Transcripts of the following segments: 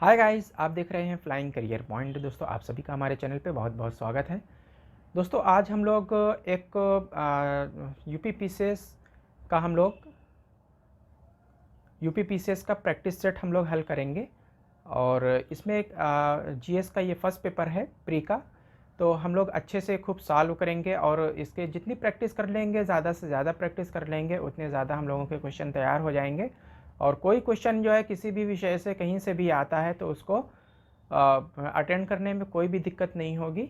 Hi guys, आप देख रहे हैं फ्लाइंग करियर पॉइंट। दोस्तों, आप सभी का हमारे चैनल पे बहुत बहुत स्वागत है। दोस्तों, आज हम लोग एक यूपी पीसीएस का यूपी पीसीएस का प्रैक्टिस सेट हम लोग हल करेंगे। और इसमें एक जीएस का ये फर्स्ट पेपर है प्री का। तो हम लोग अच्छे से खूब सॉल्व करेंगे और इसके जितनी प्रैक्टिस कर लेंगे, ज़्यादा से ज़्यादा प्रैक्टिस कर लेंगे, उतने ज़्यादा हम लोगों के क्वेश्चन तैयार हो जाएंगे। और कोई क्वेश्चन जो है किसी भी विषय से कहीं से भी आता है तो उसको अटेंड करने में कोई भी दिक्कत नहीं होगी।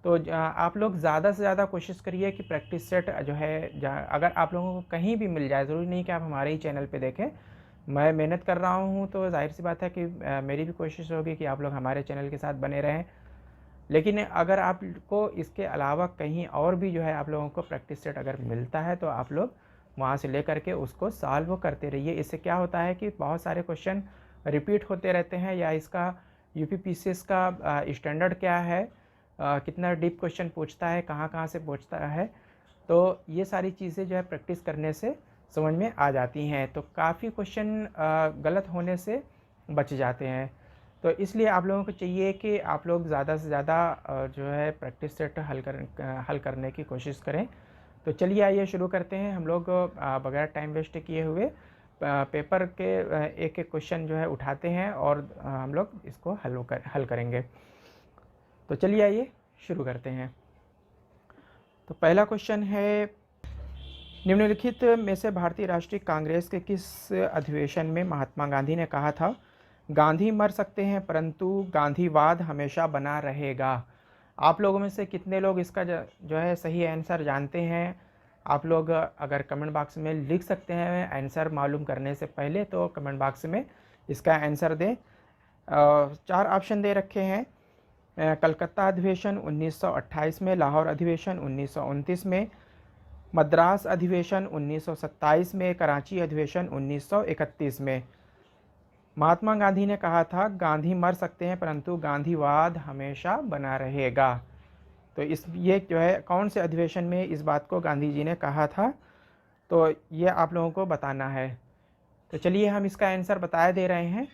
तो आप लोग ज़्यादा से ज़्यादा कोशिश करिए कि प्रैक्टिस सेट जो है अगर आप लोगों को कहीं भी मिल जाए, ज़रूरी नहीं कि आप हमारे ही चैनल पे देखें। मैं मेहनत कर रहा हूँ तो जाहिर सी बात है कि मेरी भी कोशिश होगी कि आप लोग हमारे चैनल के साथ बने रहें। लेकिन अगर आपको इसके अलावा कहीं और भी जो है आप लोगों को प्रैक्टिस सेट अगर मिलता है तो आप लोग वहाँ से ले करके उसको सॉल्व करते रहिए। इससे क्या होता है कि बहुत सारे क्वेश्चन रिपीट होते रहते हैं, या इसका यूपी पीसीएस का स्टैंडर्ड क्या है, कितना डीप क्वेश्चन पूछता है, कहाँ कहाँ से पूछता है। तो ये सारी चीज़ें जो है प्रैक्टिस करने से समझ में आ जाती हैं, तो काफ़ी क्वेश्चन गलत होने से बच जाते हैं। तो इसलिए आप लोगों को चाहिए कि आप लोग ज़्यादा से ज़्यादा जो है प्रैक्टिस सेट हल करने की कोशिश करें। तो चलिए आइए शुरू करते हैं। हम लोग बगैर टाइम वेस्ट किए हुए पेपर के एक एक क्वेश्चन जो है उठाते हैं और हम लोग इसको हल करेंगे। तो चलिए आइए शुरू करते हैं। तो पहला क्वेश्चन है, निम्नलिखित में से भारतीय राष्ट्रीय कांग्रेस के किस अधिवेशन में महात्मा गांधी ने कहा था, गांधी मर सकते हैं परंतु गांधीवाद हमेशा बना रहेगा? आप लोगों में से कितने लोग इसका जो है सही आंसर जानते हैं? आप लोग अगर कमेंट बॉक्स में लिख सकते हैं आंसर मालूम करने से पहले, तो कमेंट बॉक्स में इसका आंसर दें। चार ऑप्शन दे रखे हैं। कलकत्ता अधिवेशन 1928 में, लाहौर अधिवेशन 1929 में, मद्रास अधिवेशन 1927 में, कराची अधिवेशन 1931 में। महात्मा गांधी ने कहा था गांधी मर सकते हैं परंतु गांधीवाद हमेशा बना रहेगा। तो ये जो है कौन से अधिवेशन में इस बात को गांधी जी ने कहा था, तो ये आप लोगों को बताना है। तो चलिए हम इसका आंसर बता दे रहे हैं।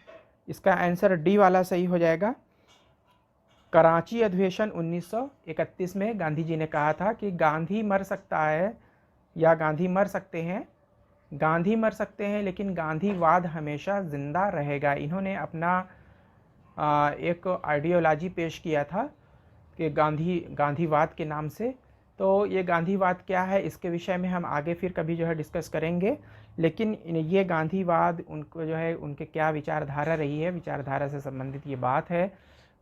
इसका आंसर डी वाला सही हो जाएगा। कराची अधिवेशन 1931 में गांधी जी ने कहा था कि गांधी मर सकता है या गांधी मर सकते हैं, गांधी मर सकते हैं लेकिन गांधीवाद हमेशा ज़िंदा रहेगा। इन्होंने अपना एक आइडियोलॉजी पेश किया था कि गांधीवाद के नाम से। तो ये गांधीवाद क्या है इसके विषय में हम आगे फिर कभी जो है डिस्कस करेंगे। लेकिन ये गांधीवाद उनको जो है उनके क्या विचारधारा रही है, विचारधारा से संबंधित ये बात है।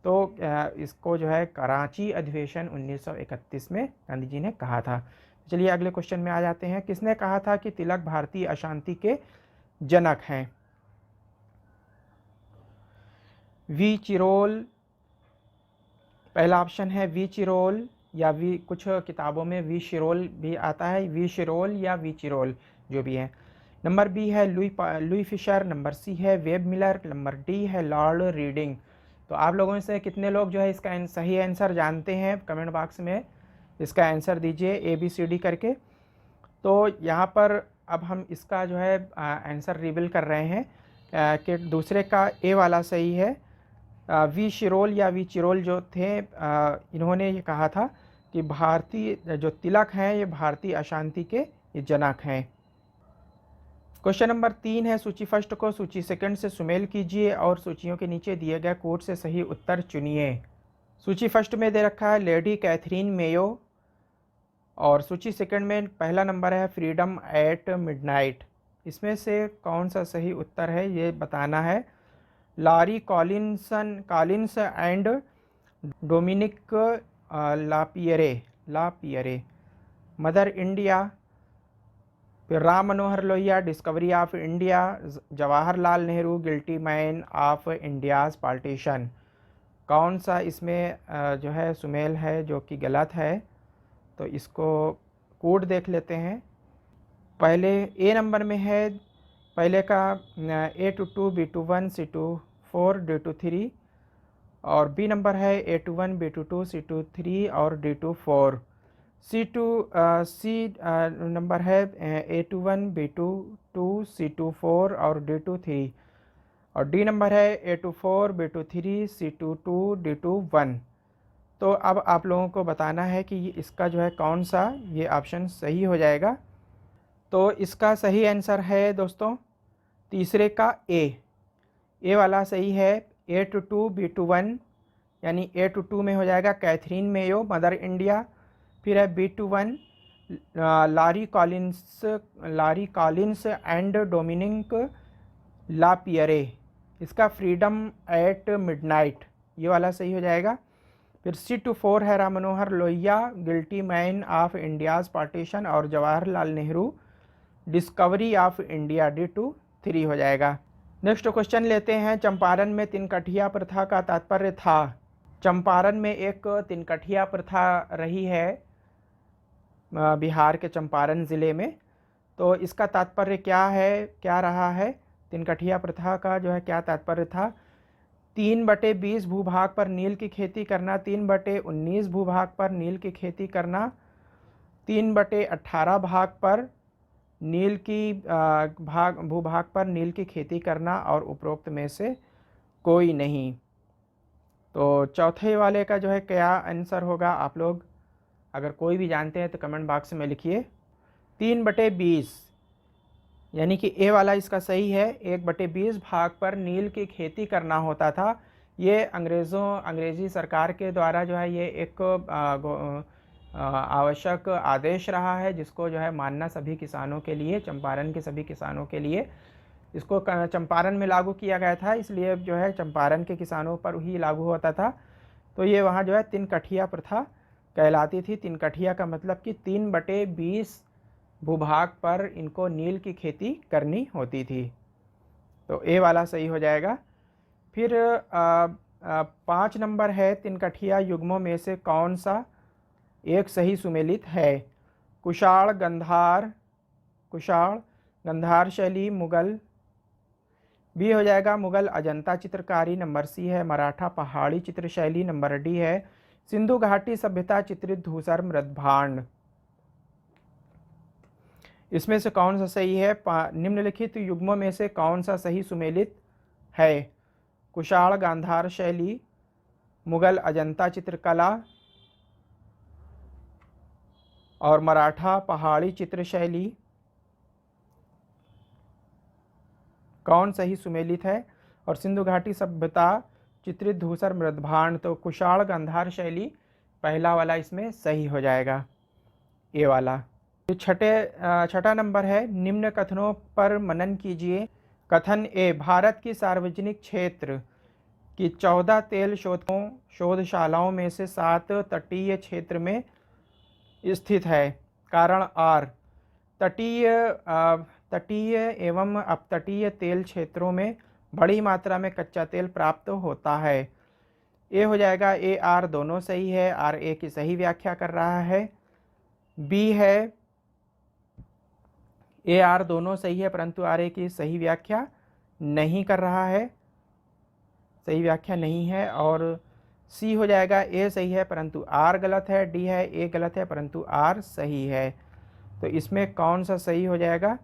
तो इसको जो है कराची अधिवेशन 1931 में गांधी जी ने कहा था। चलिए अगले क्वेश्चन में आ जाते हैं। किसने कहा था कि तिलक भारतीय अशांति के जनक हैं? वी चिरोल, पहला ऑप्शन है वी चिरोल, या वी, कुछ किताबों में वी शिरोल भी आता है, वी शिरोल या वी चिरोल जो भी है। नंबर बी है लुई फिशर, नंबर सी है वेब मिलर, नंबर डी है लॉर्ड रीडिंग। तो आप लोगों में से कितने लोग जो है इसका सही आंसर जानते हैं? कमेंट बॉक्स में इसका आंसर दीजिए ABCD करके। तो यहाँ पर अब हम इसका जो है आंसर रिवील कर रहे हैं कि दूसरे का ए वाला सही है। वी शिरोल या वी चिरोल जो थे, इन्होंने ये कहा था कि भारतीय जो तिलक हैं ये भारतीय अशांति के ये जनक हैं। क्वेश्चन नंबर 3 है, सूची फर्स्ट को सूची सेकंड से सुमेल कीजिए और सूचियों के नीचे दिए गए कोड से सही उत्तर चुनिए। सूची फर्स्ट में दे रखा है लेडी कैथरीन मेयो, और सूची सेकंड में पहला नंबर है फ्रीडम एट मिडनाइट। इसमें से कौन सा सही उत्तर है ये बताना है। Larry Collins and Dominique Lapierre, mother India, फिर Ram Manohar Lohia discovery of India, Jawaharlal Nehru guilty man of India's partition. कौन सा इसमें जो है सुमेल है जो कि गलत है? तो इसको कोड देख लेते हैं। पहले ए नंबर में है, पहले का A22 B21 C24 D23, और बी नंबर है A21 B22 C23 और D24। सी नंबर है A21 B22 C24 और D23। और डी नंबर है A24, B23, C22, D21। तो अब आप लोगों को बताना है कि इसका जो है कौन सा ये ऑप्शन सही हो जाएगा। तो इसका सही आंसर है दोस्तों तीसरे का ए वाला सही है। A22, B21 यानी A22 में हो जाएगा कैथरीन मेयो, मदर इंडिया। फिर है B21 Larry Collins and Dominique Lapierre, इसका फ्रीडम एट मिडनाइट, ये वाला सही हो जाएगा। फिर C24 है Ram Manohar Lohia, guilty man of India's partition और Jawaharlal Nehru, discovery of India, D23 हो जाएगा। नेक्स्ट क्वेश्चन लेते हैं। चंपारण में तिनकठिया प्रथा का तात्पर्य था। चंपारण में एक तिनकठिया प्रथा रही है बिहार के चंपारण ज़िले में। तो इसका तात्पर्य क्या रहा है? तिनकठिया प्रथा का जो है क्या तात्पर्य था? 3/20 भूभाग पर नील की खेती करना, 3/19 भूभाग पर नील की खेती करना, 3/18 भाग पर नील की भूभाग पर नील की खेती करना और उपरोक्त में से कोई नहीं। तो चौथे वाले का जो है क्या आंसर होगा? आप लोग अगर कोई भी जानते हैं तो कमेंट बॉक्स में लिखिए। 3/20 यानी कि ए वाला इसका सही है। 1/20 भाग पर नील की खेती करना होता था। ये अंग्रेज़ी सरकार के द्वारा जो है ये एक आवश्यक आदेश रहा है, जिसको जो है मानना सभी किसानों के लिए, चंपारण के सभी किसानों के लिए इसको चंपारण में लागू किया गया था। इसलिए जो है चंपारण के किसानों पर ही लागू होता था। तो ये वहाँ जो है तिनकठिया प्रथा कहलाती थी। तिनकठिया का मतलब कि 3/20 भूभाग पर इनको नील की खेती करनी होती थी। तो ए वाला सही हो जाएगा। फिर 5 नंबर है, तिनकठिया युग्मों में से कौन सा एक सही सुमेलित है? कुषाण गंधार शैली, मुगल। बी हो जाएगा मुगल अजंता चित्रकारी, नंबर सी है मराठा पहाड़ी चित्र शैली, नंबर डी है सिंधु घाटी सभ्यता चित्रित धूसर मृदभांड। इसमें से कौन सा सही है? निम्नलिखित युग्मों में से कौन सा सही सुमेलित है? कुषाण गांधार शैली, मुगल अजंता चित्रकला और मराठा पहाड़ी चित्र शैली, कौन सही सुमेलित है? और सिंधु घाटी सभ्यता चित्रित धूसर मृदभांड। तो कुषाण गांधार शैली पहला वाला इसमें सही हो जाएगा, ए वाला। छठा नंबर है, निम्न कथनों पर मनन कीजिए। कथन ए, भारत की सार्वजनिक क्षेत्र की 14 तेल शोधशालाओं में से 7 तटीय क्षेत्र में स्थित है। कारण आर, तटीय एवं अपतटीय तेल क्षेत्रों में बड़ी मात्रा में कच्चा तेल प्राप्त होता है। ए हो जाएगा, ए आर दोनों सही है। आर ए की सही व्याख्या कर रहा है। बी है, ए आर दोनों सही है परंतु आर ए की सही व्याख्या नहीं कर रहा है, सही व्याख्या नहीं है। और सी हो जाएगा, ए सही है परंतु आर गलत है। डी है, ए गलत है परंतु आर सही है। तो इसमें कौन सा सही हो जाएगा?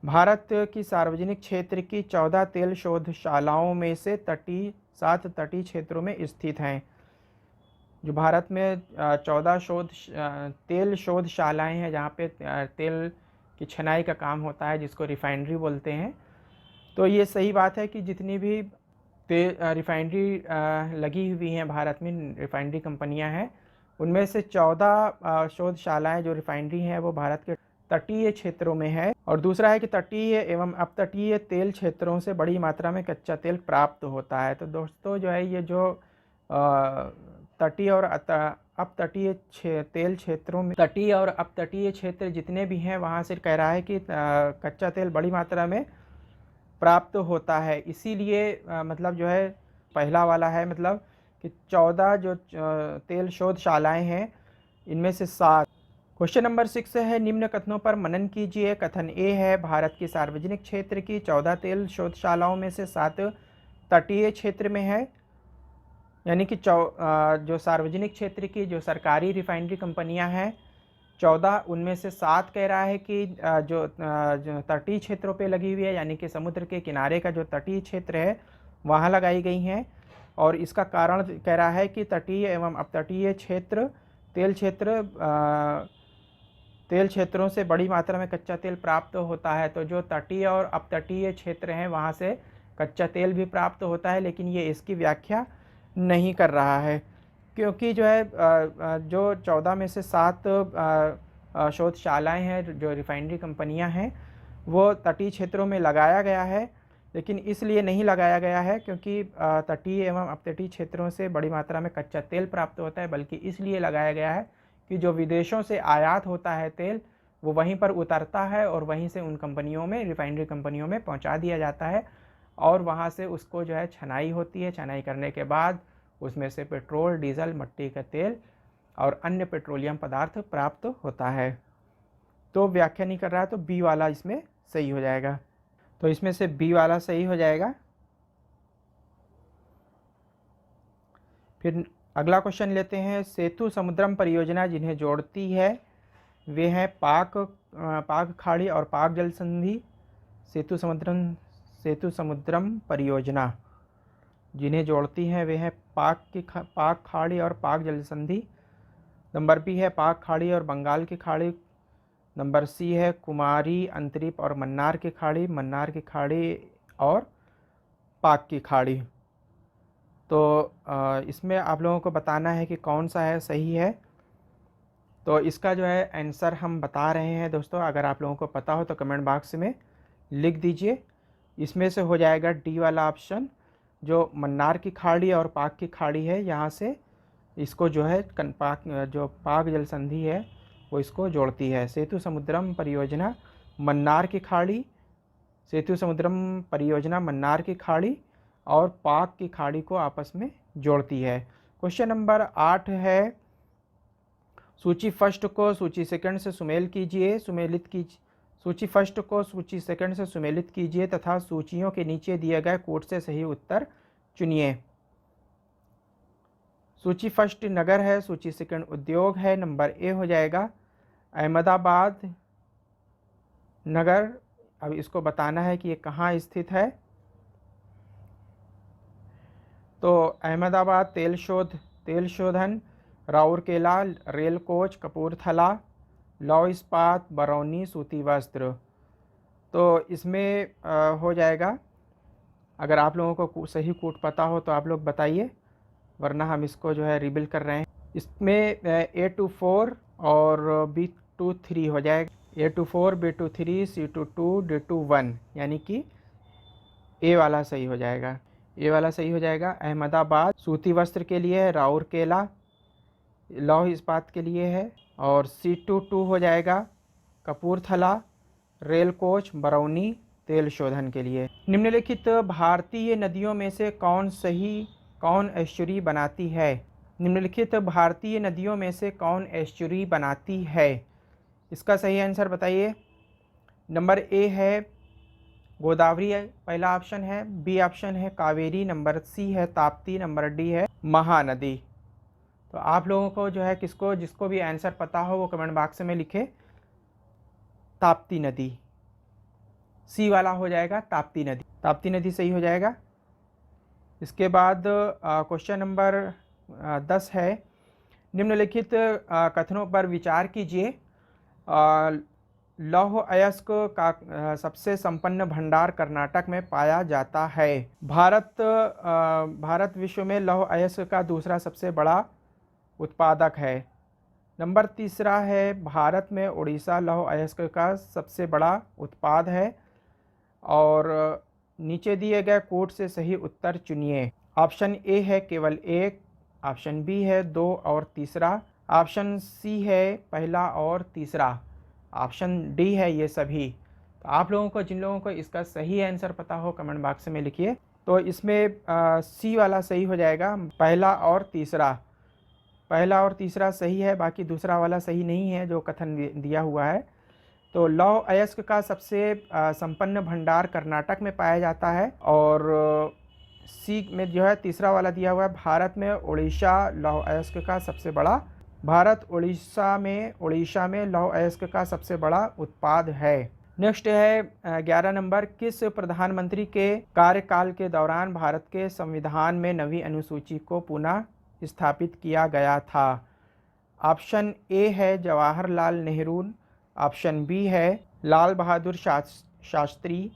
भारत की सार्वजनिक क्षेत्र की 14 तेल शोधशालाओं में से 7 तटीय क्षेत्रों में स्थित हैं। जो भारत में 14 तेल शोधशालाएं हैं जहाँ पे तेल की छनाई का काम होता है, जिसको रिफाइनरी बोलते हैं। तो ये सही बात है कि जितनी भी रिफाइनरी लगी हुई हैं भारत में, रिफाइनरी कंपनियां हैं, उनमें से 14 शोधशालाएं जो रिफाइनरी हैं वो भारत के तटीय क्षेत्रों में है। और दूसरा है कि तटीय एवं अपतटीय तेल क्षेत्रों से बड़ी मात्रा में कच्चा तेल प्राप्त होता है। तो दोस्तों जो है ये जो तटीय और अपतटीय तेल क्षेत्रों में, तटीय और अपतटीय क्षेत्र जितने भी हैं वहाँ से कह रहा है कि कच्चा तेल बड़ी मात्रा में प्राप्त होता है। इसीलिए मतलब जो है पहला वाला है, मतलब कि 14 जो तेल शोधशालाएं हैं इनमें से 7। क्वेश्चन नंबर 6 है, निम्न कथनों पर मनन कीजिए। कथन ए है, भारत की सार्वजनिक क्षेत्र की 14 तेल शोधशालाओं में से 7 तटीय क्षेत्र में है। यानी कि जो सार्वजनिक क्षेत्र की जो सरकारी रिफाइनरी कंपनियां हैं 14, उनमें से 7 कह रहा है कि जो तटीय क्षेत्रों पे लगी हुई है, यानी कि समुद्र के किनारे का जो तटीय क्षेत्र है वहाँ लगाई गई हैं। और इसका कारण कह रहा है कि तटीय एवं अपतटीय क्षेत्र तेल क्षेत्रों से बड़ी मात्रा में कच्चा तेल प्राप्त होता है। तो जो तटीय और अपतटीय क्षेत्र हैं वहाँ से कच्चा तेल भी प्राप्त होता है, लेकिन ये इसकी व्याख्या नहीं कर रहा है, क्योंकि जो है जो 14 में से 7 शोधशालाएँ हैं, जो रिफाइनरी कंपनियाँ हैं, वो तटीय क्षेत्रों में लगाया गया है। लेकिन इसलिए नहीं लगाया गया है क्योंकि तटीय एवं अपतटीय क्षेत्रों से बड़ी मात्रा में कच्चा तेल प्राप्त होता है, बल्कि इसलिए लगाया गया है कि जो विदेशों से आयात होता है तेल, वो वहीं पर उतरता है और वहीं से उन कंपनियों में, रिफाइनरी कंपनियों में पहुंचा दिया जाता है, और वहां से उसको जो है छनाई होती है। छनाई करने के बाद उसमें से पेट्रोल, डीजल, मिट्टी का तेल और अन्य पेट्रोलियम पदार्थ प्राप्त होता है। तो व्याख्या नहीं कर रहा है, तो बी वाला इसमें सही हो जाएगा। तो इसमें से बी वाला सही हो जाएगा। फिर अगला क्वेश्चन लेते हैं। सेतु समुद्रम परियोजना जिन्हें जोड़ती है वे हैं पाक खाड़ी और पाक जल संधि। सेतु समुद्रम परियोजना जिन्हें जोड़ती हैं वे हैं पाक खाड़ी और पाक जल संधि। नंबर बी है पाक खाड़ी और बंगाल की खाड़ी। नंबर सी है कुमारी, अंतरीप और मन्नार की खाड़ी और पाक की खाड़ी। तो इसमें आप लोगों को बताना है कि कौन सा है सही है। तो इसका जो है आंसर हम बता रहे हैं दोस्तों, अगर आप लोगों को पता हो तो कमेंट बॉक्स में लिख दीजिए। इसमें से हो जाएगा डी वाला ऑप्शन, जो मन्नार की खाड़ी और पाक की खाड़ी है, यहाँ से इसको जो है पाक जल संधि है वो इसको जोड़ती है। सेतु समुद्रम परियोजना मन्नार की खाड़ी, सेतु समुद्रम परियोजना मन्नार की खाड़ी और पाक की खाड़ी को आपस में जोड़ती है। क्वेश्चन नंबर 8 है, सूची फर्स्ट को सूची सेकंड से सूची फर्स्ट को सूची सेकंड से सुमेलित कीजिए तथा सूचियों के नीचे दिए गए कोड से सही उत्तर चुनिए। सूची फर्स्ट नगर है, सूची सेकंड उद्योग है। नंबर ए हो जाएगा अहमदाबाद नगर। अब इसको बताना है कि ये कहाँ स्थित है। तो अहमदाबाद तेल शोधन, राउरकेला रेल कोच, कपूरथला लौह इस्पात, बरौनी सूती वस्त्र। तो इसमें हो जाएगा, अगर आप लोगों को सही कोड पता हो तो आप लोग बताइए, वरना हम इसको जो है रिबिल कर रहे हैं। इसमें A24 और B23 हो जाएगा। A24, B23, C22, D21, यानी कि ए वाला सही हो जाएगा। अहमदाबाद सूती वस्त्र के लिए है, राउरकेला लौह इस्पात के लिए है, और C22 हो जाएगा कपूरथला रेल कोच, बरौनी तेल शोधन के लिए। निम्नलिखित भारतीय नदियों में से कौन एस्चुरी बनाती है? निम्नलिखित भारतीय नदियों में से कौन एस्चुरी बनाती है? इसका सही आंसर बताइए। नंबर ए है गोदावरी, पहला ऑप्शन है। बी ऑप्शन है कावेरी। नंबर सी है ताप्ती। नंबर डी है महानदी। तो आप लोगों को जो है जिसको भी आंसर पता हो वो कमेंट बॉक्स में लिखे ताप्ती नदी। सी वाला हो जाएगा ताप्ती नदी सही हो जाएगा। इसके बाद क्वेश्चन नंबर 10 है, निम्नलिखित कथनों पर विचार कीजिए। लौह अयस्क का सबसे संपन्न भंडार कर्नाटक में पाया जाता है। भारत विश्व में लौह अयस्क का दूसरा सबसे बड़ा उत्पादक है। नंबर तीसरा है, भारत में उड़ीसा लौह अयस्क का सबसे बड़ा उत्पाद है। और नीचे दिए गए कोड से सही उत्तर चुनिए। ऑप्शन ए है केवल एक, ऑप्शन बी है 2 और तीसरा, ऑप्शन सी है पहला और तीसरा, ऑप्शन डी है ये सभी। तो आप लोगों को, जिन लोगों को इसका सही आंसर पता हो कमेंट बॉक्स में लिखिए। तो इसमें सी वाला सही हो जाएगा, पहला और तीसरा सही है, बाकी दूसरा वाला सही नहीं है जो कथन दिया हुआ है। तो लौह अयस्क का सबसे संपन्न भंडार कर्नाटक में पाया जाता है। और सी में जो है तीसरा वाला दिया हुआ है, भारत में उड़ीसा लौह अयस्क का सबसे बड़ा भारत उड़ीसा में लौह अयस्क का सबसे बड़ा उत्पाद है। नेक्स्ट है 11 नंबर, किस प्रधानमंत्री के कार्यकाल के दौरान भारत के संविधान में नवी अनुसूची को पुनः स्थापित किया गया था? ऑप्शन ए है जवाहरलाल नेहरू, ऑप्शन बी है लाल बहादुर शास्त्री,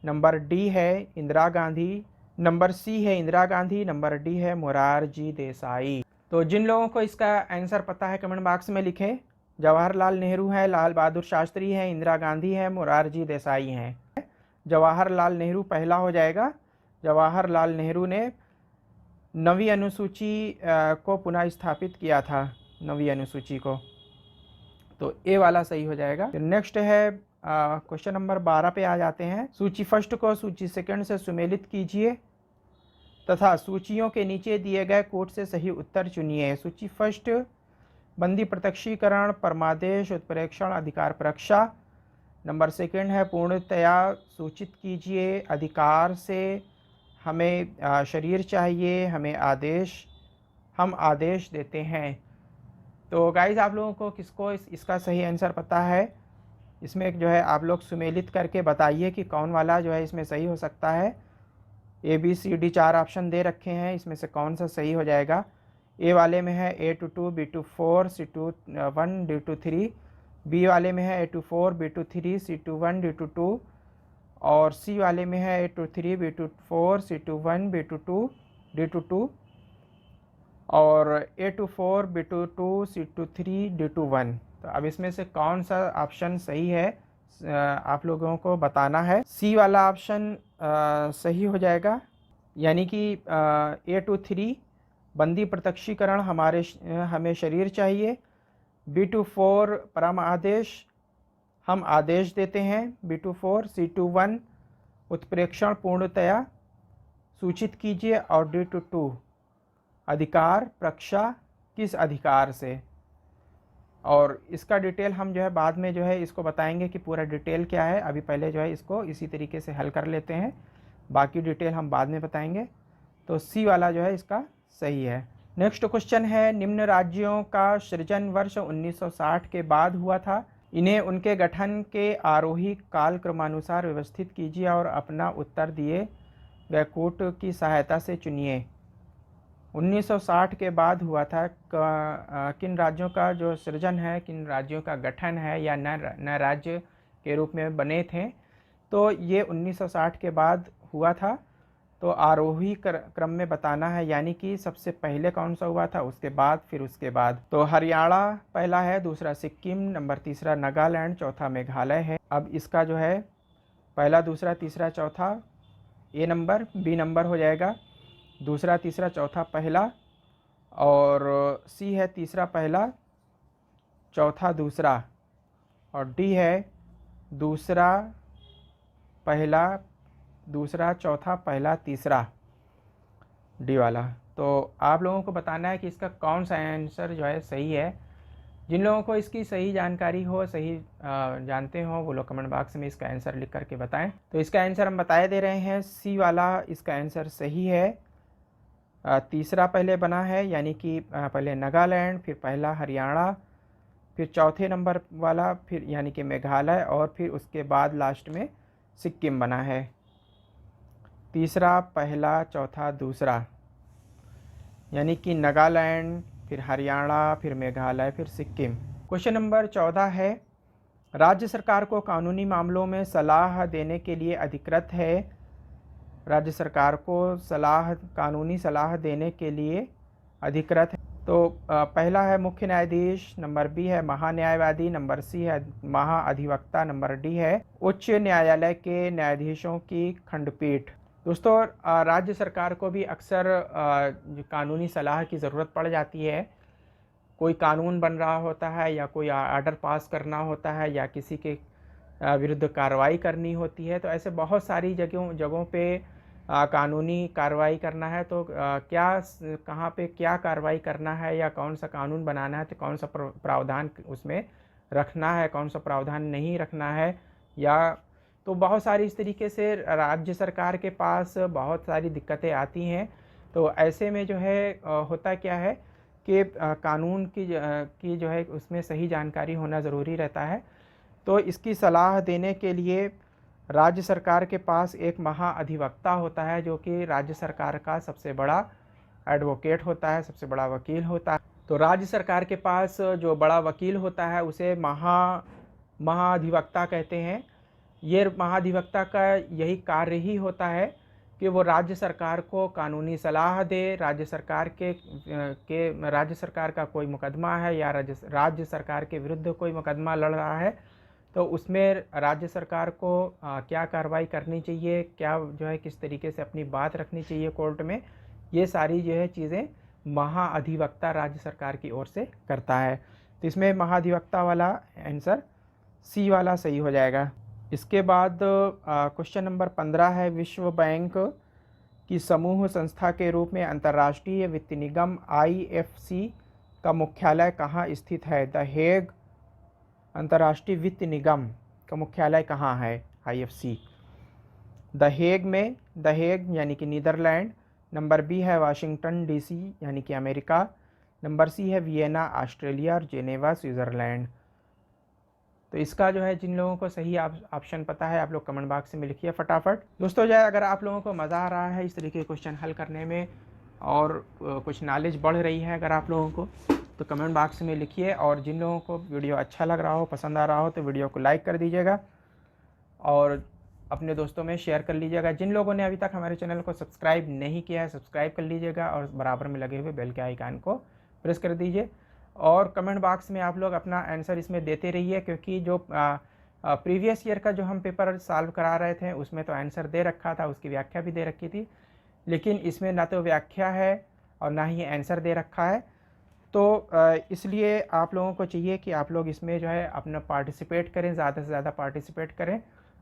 नंबर डी है इंदिरा गांधी, नंबर सी है इंदिरा गांधी, नंबर डी है मोरारजी देसाई। तो जिन लोगों को इसका आंसर पता है कमेंट बॉक्स में लिखें। जवाहरलाल नेहरू है, लाल बहादुर शास्त्री है, इंदिरा गांधी है, मोरारजी देसाई हैं। जवाहरलाल नेहरू पहला हो जाएगा। जवाहरलाल नेहरू ने नवी अनुसूची को पुनः स्थापित किया था, नवी अनुसूची को, तो ए वाला सही हो जाएगा। फिर नेक्स्ट है क्वेश्चन नंबर 12 पे आ जाते हैं। सूची फर्स्ट को सूची सेकंड से सुमेलित कीजिए तथा सूचियों के नीचे दिए गए कोड से सही उत्तर चुनिए। सूची फर्स्ट, बंदी प्रत्यक्षीकरण, परमादेश, उत्प्रेक्षण, अधिकार परीक्षा। नंबर सेकंड है पूर्णतया सूचित कीजिए, अधिकार से हमें शरीर चाहिए, हम आदेश देते हैं। तो गाइज आप लोगों को किसको इसका सही आंसर पता है, इसमें जो है आप लोग सुमेलित करके बताइए कि कौन वाला जो है इसमें सही हो सकता है। A B C D 4 option दे रखे हैं, इसमें से कौन सा सही हो जाएगा। ए वाले में है A to 2, B to 4, C to 1, D to 3। B वाले में है A to 4, B to 3, C to 1, D to 2। और सी वाले में है A to 3, B to 4, C to 1, B to 2, D to 2। और A to 4, B to 2, C to 3, D to 1। तो अब इसमें से कौन सा ऑप्शन सही है आप लोगों को बताना है। सी वाला ऑप्शन सही हो जाएगा, यानी कि A to 3 बंदी प्रत्यक्षीकरण, हमें शरीर चाहिए। B to 4 परम आदेश, हम आदेश देते हैं। B to 4, C to 1 उत्प्रेक्षण, पूर्णतया सूचित कीजिए। और D to 2 अधिकार परीक्षा, किस अधिकार से। और इसका डिटेल हम जो है बाद में जो है इसको बताएंगे कि पूरा डिटेल क्या है। अभी पहले जो है इसको इसी तरीके से हल कर लेते हैं, बाकी डिटेल हम बाद में बताएंगे। तो सी वाला जो है इसका सही है। नेक्स्ट क्वेश्चन है, निम्न राज्यों का सृजन वर्ष 1960 के बाद हुआ था, इन्हें उनके गठन के आरोही काल क्रमानुसार व्यवस्थित कीजिए और अपना उत्तर दिए गए कोट की सहायता से चुनिए। 1960 के बाद हुआ था, किन राज्यों का जो सृजन है, किन राज्यों का गठन है या नए राज्य के रूप में बने थे, तो ये 1960 के बाद हुआ था। तो आरोही क्रम में बताना है, यानी कि सबसे पहले कौन सा हुआ था, उसके बाद, फिर उसके बाद। तो हरियाणा पहला है, दूसरा सिक्किम, नंबर तीसरा नागालैंड, चौथा मेघालय है। अब इसका जो है पहला, दूसरा, तीसरा, चौथा ए नंबर, बी नंबर हो जाएगा, दूसरा, तीसरा, चौथा पहला, और सी है तीसरा पहला, चौथा दूसरा, और डी है दूसरा पहला, दूसरा, चौथा, पहला, तीसरा, डी वाला। तो आप लोगों को बताना है कि इसका कौन सा आंसर जो है सही है। जिन लोगों को इसकी सही जानकारी हो, सही जानते हो, वो लोग कमेंट बॉक्स में इसका आंसर लिख करके बताएं। तो इसका आंसर हम बताए दे रहे हैं, सी वाला इसका आंसर सही है। तीसरा पहले बना है, यानी कि पहले नागालैंड, फिर पहला हरियाणा, फिर चौथे नंबर वाला, फिर यानी कि मेघालय, और फिर उसके बाद लास्ट में सिक्किम बना है। तीसरा पहला, चौथा दूसरा, यानी कि नागालैंड, फिर हरियाणा, फिर मेघालय, फिर सिक्किम। क्वेश्चन नंबर 14 है, राज्य सरकार को कानूनी मामलों में सलाह देने के लिए अधिकृत है। राज्य सरकार को कानूनी सलाह देने के लिए अधिकृत है। तो पहला है मुख्य न्यायाधीश, नंबर बी है महान्यायवादी, नंबर सी है महाअधिवक्ता, नंबर डी है उच्च न्यायालय के न्यायाधीशों की खंडपीठ। दोस्तों, राज्य सरकार को भी अक्सर कानूनी सलाह की ज़रूरत पड़ जाती है। कोई कानून बन रहा होता है, या कोई आर्डर पास करना होता है, या किसी के विरुद्ध कार्रवाई करनी होती है। तो ऐसे बहुत सारी जगहों पे कानूनी कार्रवाई करना है, तो कहाँ पे क्या कार्रवाई करना है, या कौन सा कानून बनाना है, तो कौन सा प्रावधान उसमें रखना है, कौन सा प्रावधान नहीं रखना है, या तो बहुत सारी इस तरीके से राज्य सरकार के पास बहुत सारी दिक्कतें आती हैं। तो ऐसे में जो है होता क्या है के कानून की जो है उसमें सही जानकारी होना ज़रूरी रहता है। तो इसकी सलाह देने के लिए राज्य सरकार के पास एक महाअधिवक्ता होता है, जो कि राज्य सरकार का सबसे बड़ा एडवोकेट होता है, सबसे बड़ा वकील होता है। तो राज्य सरकार के पास जो बड़ा वकील होता है उसे महाधिवक्ता कहते हैं। ये महाधिवक्ता का यही कार्य ही होता है कि वो राज्य सरकार को कानूनी सलाह दे। राज्य सरकार का कोई मुकदमा है या राज्य सरकार के विरुद्ध कोई मुकदमा लड़ रहा है, तो उसमें राज्य सरकार को क्या कार्रवाई करनी चाहिए, क्या जो है किस तरीके से अपनी बात रखनी चाहिए कोर्ट में, ये सारी जो है चीज़ें महाअधिवक्ता राज्य सरकार की ओर से करता है। तो इसमें महाधिवक्ता वाला आंसर सी वाला सही हो जाएगा। इसके बाद क्वेश्चन नंबर 15 है, विश्व बैंक की समूह संस्था के रूप में अंतर्राष्ट्रीय वित्त निगम IFC का मुख्यालय कहाँ स्थित है? द हेग अंतर्राष्ट्रीय वित्त निगम का मुख्यालय कहाँ है? IFC द हेग में, द हेग यानी कि नीदरलैंड। नंबर बी है वाशिंगटन DC यानी कि अमेरिका। नंबर सी है वियना ऑस्ट्रेलिया और जेनेवा स्विट्ज़रलैंड। तो इसका जो है जिन लोगों को सही ऑप्शन पता है आप लोग कमेंट बॉक्स में लिखिए फटाफट। दोस्तों जो है अगर आप लोगों को मज़ा आ रहा है इस तरीके के क्वेश्चन हल करने में और कुछ नॉलेज बढ़ रही है अगर आप लोगों को, तो कमेंट बॉक्स में लिखिए। और जिन लोगों को वीडियो अच्छा लग रहा हो, पसंद आ रहा हो, तो वीडियो को लाइक कर दीजिएगा और अपने दोस्तों में शेयर कर लीजिएगा। जिन लोगों ने अभी तक हमारे चैनल को सब्सक्राइब नहीं किया है, सब्सक्राइब कर लीजिएगा और बराबर में लगे हुए बेल के आइकन को प्रेस कर दीजिए। और कमेंट बॉक्स में आप लोग अपना आंसर इसमें देते रहिए, क्योंकि जो प्रीवियस ईयर का जो हम पेपर सॉल्व करा रहे थे उसमें तो आंसर दे रखा था, उसकी व्याख्या भी दे रखी थी, लेकिन इसमें ना तो व्याख्या है और ना ही आंसर दे रखा है। तो इसलिए आप लोगों को चाहिए कि आप लोग इसमें जो है अपना पार्टिसिपेट करें, ज़्यादा से ज़्यादा पार्टिसिपेट करें।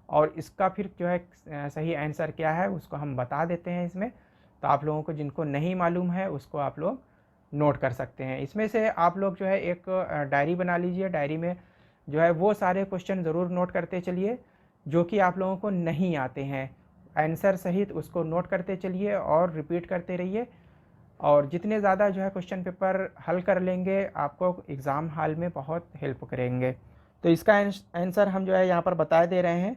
और इसका फिर जो है सही आंसर क्या है उसको हम बता देते हैं इसमें। तो आप लोगों को जिनको नहीं मालूम है उसको आप लोग नोट कर सकते हैं। इसमें से आप लोग जो है एक डायरी बना लीजिए, डायरी में जो है वो सारे क्वेश्चन ज़रूर नोट करते चलिए जो कि आप लोगों को नहीं आते हैं, आंसर सहित उसको नोट करते चलिए और रिपीट करते रहिए। और जितने ज़्यादा जो है क्वेश्चन पेपर हल कर लेंगे आपको एग्ज़ाम हॉल में बहुत हेल्प करेंगे। तो इसका आंसर हम जो है यहाँ पर बता दे रहे हैं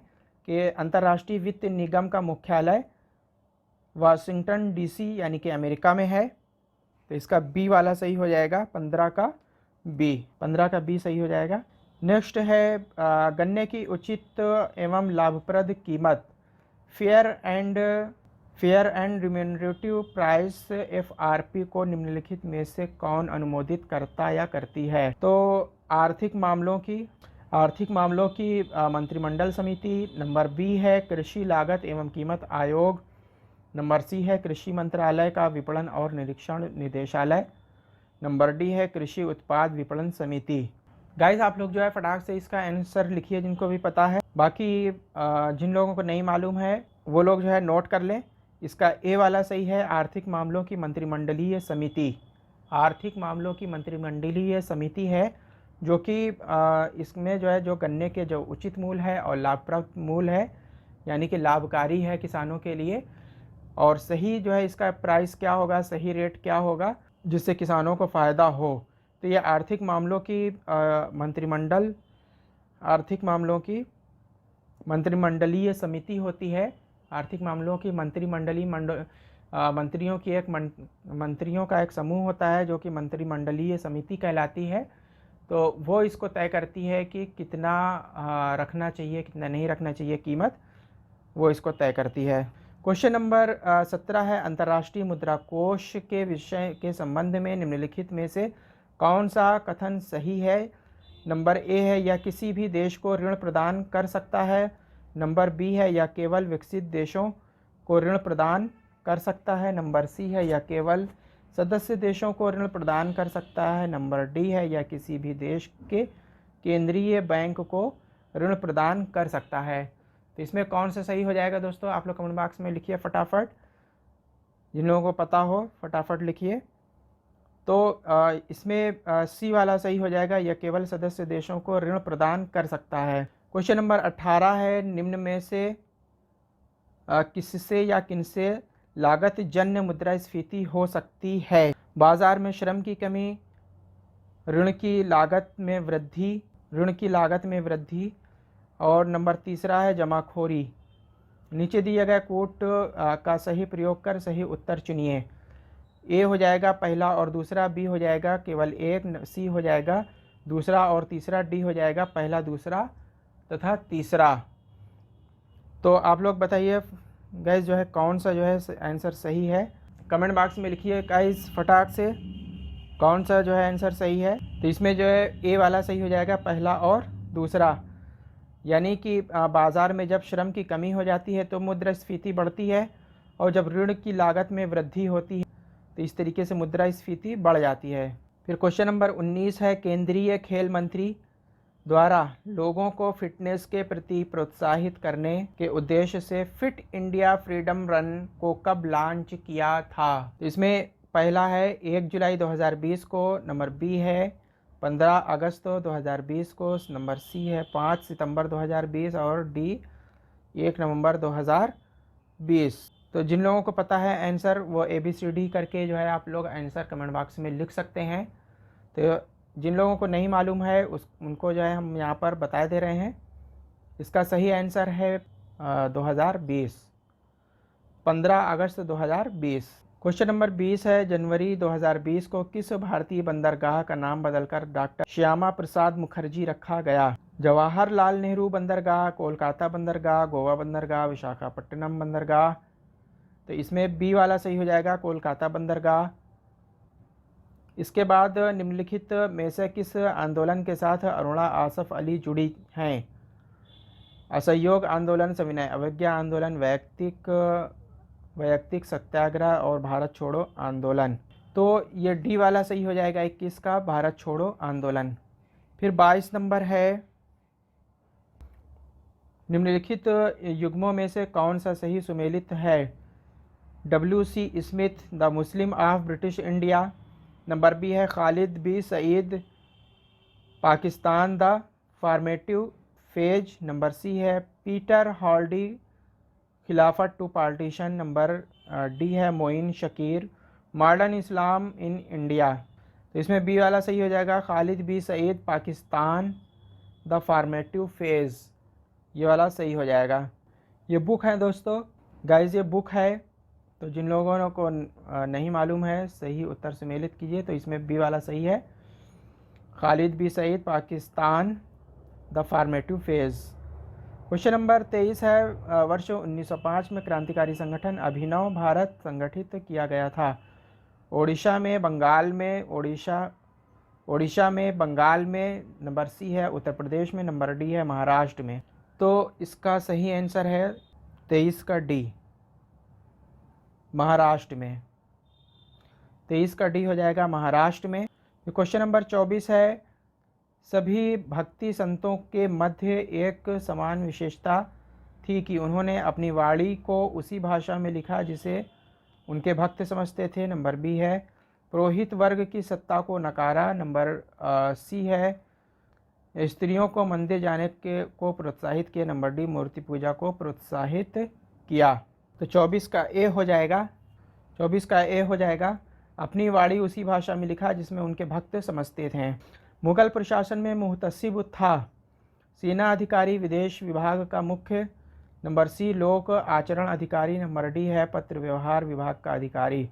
कि अंतर्राष्ट्रीय वित्त निगम का मुख्यालय वाशिंगटन DC यानी कि अमेरिका में है। तो इसका बी वाला सही हो जाएगा, 15 का बी सही हो जाएगा। नेक्स्ट है गन्ने की उचित एवं लाभप्रद कीमत fair and remunerative price FRP को निम्नलिखित में से कौन अनुमोदित करता या करती है? तो आर्थिक मामलों की मंत्रिमंडल समिति। नंबर बी है कृषि लागत एवं कीमत आयोग। नंबर सी है कृषि मंत्रालय का विपणन और निरीक्षण निदेशालय। नंबर डी है कृषि उत्पाद विपणन समिति। गाइस आप लोग जो है फटाक से इसका आंसर लिखिए जिनको भी पता है, बाकी जिन लोगों को नहीं मालूम है वो लोग जो है नोट कर लें। इसका ए वाला सही है, आर्थिक मामलों की मंत्रिमंडलीय समिति। आर्थिक मामलों की मंत्रिमंडलीय समिति है जो कि इसमें जो है जो गन्ने के जो उचित मूल्य है और लाभप्रद मूल्य है यानी कि लाभकारी है किसानों के लिए, और सही जो है इसका प्राइस क्या होगा, सही रेट क्या होगा जिससे किसानों को फ़ायदा हो। तो ये आर्थिक मामलों की मंत्रिमंडलीय समिति होती है। आर्थिक मामलों की मंत्रियों का एक समूह होता है जो कि मंत्रिमंडलीय समिति कहलाती है। तो वो इसको तय करती है कि कितना रखना चाहिए, कितना नहीं रखना चाहिए कीमत, वो इसको तय करती है। क्वेश्चन नंबर 17 है, अंतर्राष्ट्रीय मुद्रा कोष के विषय के संबंध में निम्नलिखित में से कौन सा कथन सही है? नंबर ए है यह किसी भी देश को ऋण प्रदान कर सकता है। नंबर बी है यह केवल विकसित देशों को ऋण प्रदान कर सकता है। नंबर सी है यह केवल सदस्य देशों को ऋण प्रदान कर सकता है। नंबर डी है यह किसी भी देश के केंद्रीय बैंक को ऋण प्रदान कर सकता है। तो इसमें कौन सा सही हो जाएगा दोस्तों? आप लोग कमेंट बॉक्स में लिखिए फटाफट, जिन लोगों को पता हो फटाफट लिखिए। तो इसमें सी वाला सही हो जाएगा, यह केवल सदस्य देशों को ऋण प्रदान कर सकता है। क्वेश्चन नंबर 18 है, निम्न में से किससे या किनसे लागत जन्य मुद्रास्फीति हो सकती है? बाजार में श्रम की कमी, ऋण की लागत में वृद्धि और नंबर तीसरा है जमाखोरी। नीचे दिए गए कोट का सही प्रयोग कर सही उत्तर चुनिए। ए हो जाएगा पहला और दूसरा, बी हो जाएगा केवल एक, सी हो जाएगा दूसरा और तीसरा, डी हो जाएगा पहला, दूसरा तथा तीसरा। तो आप लोग बताइए गाइस जो है कौन सा जो है आंसर सही है। कमेंट बॉक्स में लिखिए गाइस फटाक से कौन सा जो है आंसर सही है। तो इसमें जो है ए वाला सही हो जाएगा पहला और दूसरा, यानी कि बाज़ार में जब श्रम की कमी हो जाती है तो मुद्रास्फीति बढ़ती है और जब ऋण की लागत में वृद्धि होती है तो इस तरीके से मुद्रास्फीति बढ़ जाती है। फिर क्वेश्चन नंबर 19 है, केंद्रीय खेल मंत्री द्वारा लोगों को फिटनेस के प्रति प्रोत्साहित करने के उद्देश्य से फिट इंडिया फ्रीडम रन को कब लॉन्च किया था? तो इसमें पहला है 1 जुलाई 2020 को, नंबर बी है 15 अगस्त 2020 को, नंबर सी है 5 सितंबर 2020 और डी 1 नवंबर 2020। तो जिन लोगों को पता है आंसर वो ABCD करके जो है आप लोग आंसर कमेंट बॉक्स में लिख सकते हैं। तो जिन लोगों को नहीं मालूम है उनको जो है हम यहाँ पर बता दे रहे हैं। इसका सही आंसर है 2020, 15 अगस्त 2020। क्वेश्चन नंबर 20 है, जनवरी 2020 को किस भारतीय बंदरगाह का नाम बदलकर डॉक्टर श्यामा प्रसाद मुखर्जी रखा गया? जवाहरलाल नेहरू बंदरगाह, कोलकाता बंदरगाह, गोवा बंदरगाह, विशाखापट्टनम बंदरगाह। तो इसमें बी वाला सही हो जाएगा कोलकाता बंदरगाह। इसके बाद निम्नलिखित में से किस आंदोलन के साथ अरुणा आसफ अली जुड़ी हैं? असहयोग आंदोलन, सविनय अवज्ञा आंदोलन, वैयक्तिक सत्याग्रह और भारत छोड़ो आंदोलन। तो ये डी वाला सही हो जाएगा 21 का, भारत छोड़ो आंदोलन। फिर 22 नंबर है, निम्नलिखित युग्मों में से कौन सा सही सुमेलित है? WC Smith, the Muslim of British India. Number B है Khalid B Saeed, Pakistan the formative phase. Number C है Peter Hardy, Khilafat to partition. Number D है Moin Shakir, modern Islam in India. तो इसमें बी वाला सही हो जाएगा Khalid B Saeed, Pakistan the formative phase, ये वाला सही हो जाएगा। ये बुक है दोस्तों गाइस, ये बुक है। तो जिन लोगों को नहीं मालूम है सही उत्तर सम्मिलित कीजिए। तो इसमें बी वाला सही है Khalid B Saeed, Pakistan the formative phase. Question number 23 है, वर्ष 1905 में क्रांतिकारी संगठन अभिनव भारत संगठित किया गया था। ओडिशा में, बंगाल में, नंबर सी है उत्तर प्रदेश में, नंबर डी है महाराष्ट्र में। तो इसका सही आंसर है 23 का डी, महाराष्ट्र में। 23 का डी हो जाएगा महाराष्ट्र में। क्वेश्चन नंबर 24 है, सभी भक्ति संतों के मध्य एक समान विशेषता थी कि उन्होंने अपनी वाणी को उसी भाषा में लिखा जिसे उनके भक्त समझते थे। नंबर बी है पुरोहित वर्ग की सत्ता को नकारा। नंबर सी है स्त्रियों को मंदिर जाने को प्रोत्साहित किया। नंबर डी मूर्ति पूजा को प्रोत्साहित किया। तो 24 का ए हो जाएगा, 24 का ए हो जाएगा अपनी वाणी उसी भाषा में लिखा जिसमें उनके भक्त समझते थे। मुगल प्रशासन में मुहतसिब था। सेना अधिकारी, विदेश विभाग का मुख्य। नंबर सी लोक आचरण अधिकारी। नंबर डी है पत्र व्यवहार विभाग का अधिकारी।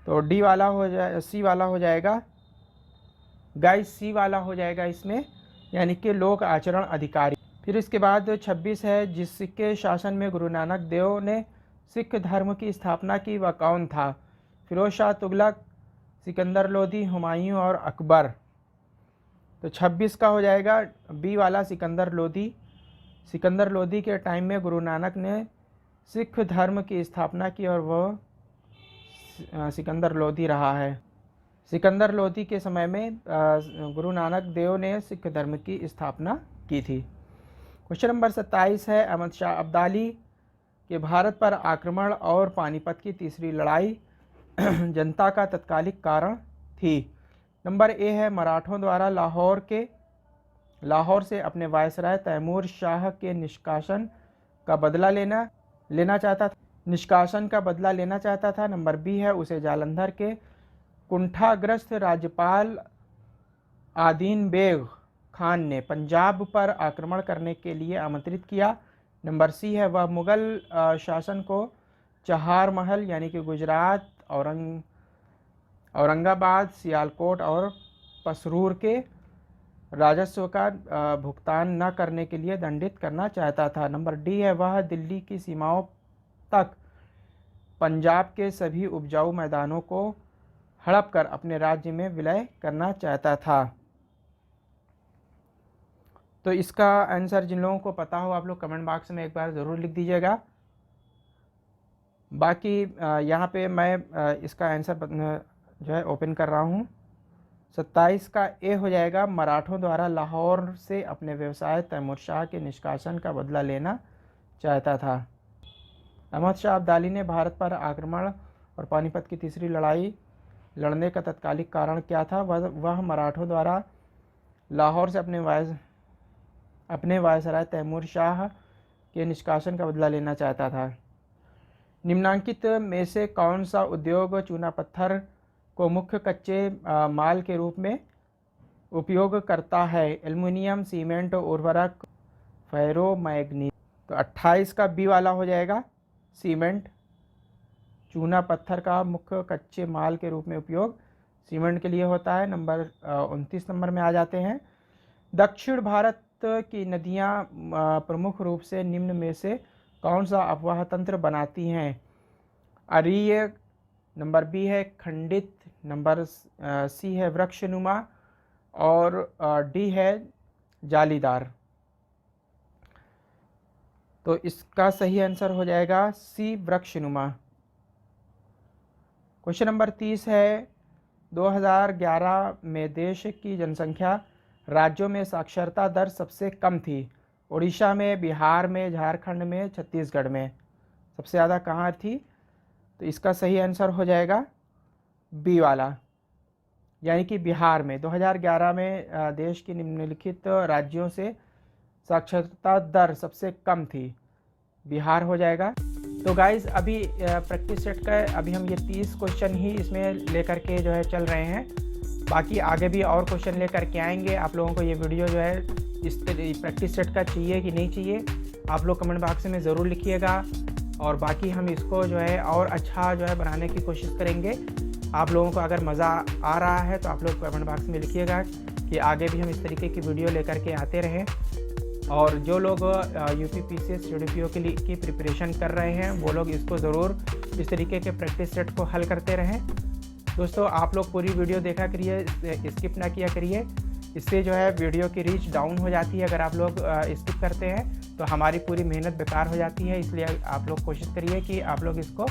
तो डी वाला हो जाए, सी वाला हो जाएगा गाइस, सी वाला हो जाएगा इसमें, यानी कि लोक आचरण अधिकारी। फिर इसके बाद 26 है, जिसके शासन में गुरु नानक देव ने सिख धर्म की स्थापना की वह कौन था? फिरोज शाह तुगलक, सिकंदर लोधी, हुमायूं और अकबर। तो 26 का हो जाएगा बी वाला सिकंदर लोधी। सिकंदर लोधी के टाइम में गुरु नानक ने सिख धर्म की स्थापना की और वह सिकंदर लोधी रहा है। सिकंदर लोधी के समय में गुरु नानक देव ने सिख धर्म की स्थापना की थी। क्वेश्चन नंबर 27 है, अहमद शाह अब्दाली के भारत पर आक्रमण और पानीपत की तीसरी लड़ाई जनता का तत्कालिक कारण थी। नंबर ए है मराठों द्वारा लाहौर से अपने वायसराय तैमूर शाह के निष्कासन का बदला लेना चाहता था। निष्कासन का बदला लेना चाहता था। नंबर बी है, उसे जालंधर के कुंठाग्रस्त राज्यपाल आदीन बेग खान ने पंजाब पर आक्रमण करने के लिए आमंत्रित किया। नंबर सी है, वह मुगल शासन को चहार महल यानी कि गुजरात, औरंगाबाद, सियालकोट और पसरूर के राजस्व का भुगतान न करने के लिए दंडित करना चाहता था। नंबर डी है, वह दिल्ली की सीमाओं तक पंजाब के सभी उपजाऊ मैदानों को हड़प कर अपने राज्य में विलय करना चाहता था। तो इसका आंसर जिन लोगों को पता हो आप लोग कमेंट बॉक्स में एक बार ज़रूर लिख दीजिएगा। बाकी यहाँ पे मैं इसका आंसर जो है ओपन कर रहा हूँ। 27 का ए हो जाएगा, मराठों द्वारा लाहौर से अपने व्यवसाय तैमूर शाह के निष्कासन का बदला लेना चाहता था। अहमद शाह अब्दाली ने भारत पर आक्रमण और पानीपत की तीसरी लड़ाई लड़ने का तत्कालिक कारण क्या था? वह मराठों द्वारा लाहौर से अपने वायसराय तैमूर शाह के निष्कासन का बदला लेना चाहता था। निम्नांकित में से कौन सा उद्योग चूना पत्थर को मुख्य कच्चे माल के रूप में उपयोग करता है? एल्युमिनियम, सीमेंट, उर्वरक, फेरोमैग्नीज। तो 28 का बी वाला हो जाएगा, सीमेंट। चूना पत्थर का मुख्य कच्चे माल के रूप में उपयोग सीमेंट के लिए होता है। नंबर 29 नंबर में आ जाते हैं। दक्षिण भारत की नदियां प्रमुख रूप से निम्न में से कौन सा अफवाह तंत्र बनाती हैं? अरीय, नंबर बी है खंडित, नंबर सी है वृक्षनुमा और डी है जालीदार। तो इसका सही आंसर हो जाएगा सी, वृक्षनुमा। क्वेश्चन नंबर 30 है, 2011 में देश की जनसंख्या राज्यों में साक्षरता दर सबसे कम थी। उड़ीसा में, बिहार में, झारखंड में, छत्तीसगढ़ में। सबसे ज़्यादा कहाँ थी? तो इसका सही आंसर हो जाएगा बी वाला, यानी कि बिहार में। 2011 में देश की निम्नलिखित राज्यों से साक्षरता दर सबसे कम थी, बिहार हो जाएगा। तो गाइज़ अभी प्रैक्टिस सेट का अभी हम ये 30 क्वेश्चन ही इसमें लेकर के जो है चल रहे हैं। बाकी आगे भी और क्वेश्चन लेकर के आएंगे। आप लोगों को ये वीडियो जो है इस प्रैक्टिस सेट का चाहिए कि नहीं चाहिए, आप लोग कमेंट बॉक्स में ज़रूर लिखिएगा। और बाकी हम इसको जो है और अच्छा जो है बनाने की कोशिश करेंगे। आप लोगों को अगर मज़ा आ रहा है तो आप लोग कमेंट बॉक्स में लिखिएगा कि आगे भी हम इस तरीके की वीडियो लेकर के आते रहें। और जो लोग UPPCS CDPO के लिए की प्रिपरेशन कर रहे हैं वो लोग इसको ज़रूर इस तरीके के प्रैक्टिस सेट को हल करते रहें। दोस्तों आप लोग पूरी वीडियो देखा करिए, स्किप ना किया करिए। इससे जो है वीडियो की रीच डाउन हो जाती है। अगर आप लोग स्किप करते हैं तो हमारी पूरी मेहनत बेकार हो जाती है। इसलिए आप लोग कोशिश करिए कि आप लोग इसको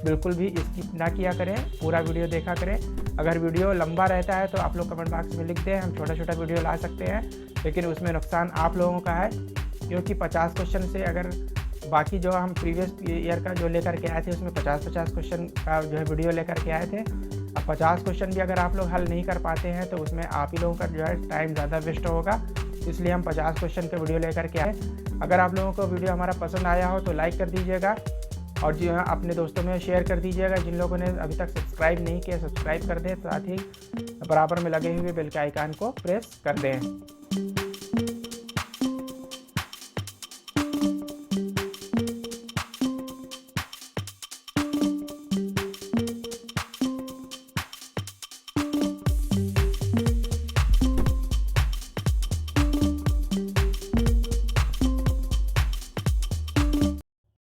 बिल्कुल भी स्किप ना किया करें, पूरा वीडियो देखा करें। अगर वीडियो लंबा रहता है तो आप लोग कमेंट बॉक्स में लिख दें, हम छोटा छोटा वीडियो ला सकते हैं, लेकिन उसमें नुकसान आप लोगों का है। क्योंकि 50 क्वेश्चन से अगर बाकी जो हम प्रीवियस ईयर का जो लेकर के आए थे उसमें 50-50 क्वेश्चन का जो है वीडियो लेकर के आए थे। अब 50 क्वेश्चन भी अगर आप लोग हल नहीं कर पाते हैं तो उसमें आप ही लोगों का जो है टाइम ज़्यादा वेस्ट होगा। इसलिए हम 50 क्वेश्चन का वीडियो लेकर के आए। अगर आप लोगों को वीडियो हमारा पसंद आया हो तो लाइक कर दीजिएगा और जो है अपने दोस्तों में शेयर कर दीजिएगा। जिन लोगों ने अभी तक सब्सक्राइब नहीं किया सब्सक्राइब कर दें, साथ ही बराबर में लगे हुए बेल के आइकन को प्रेस कर दें।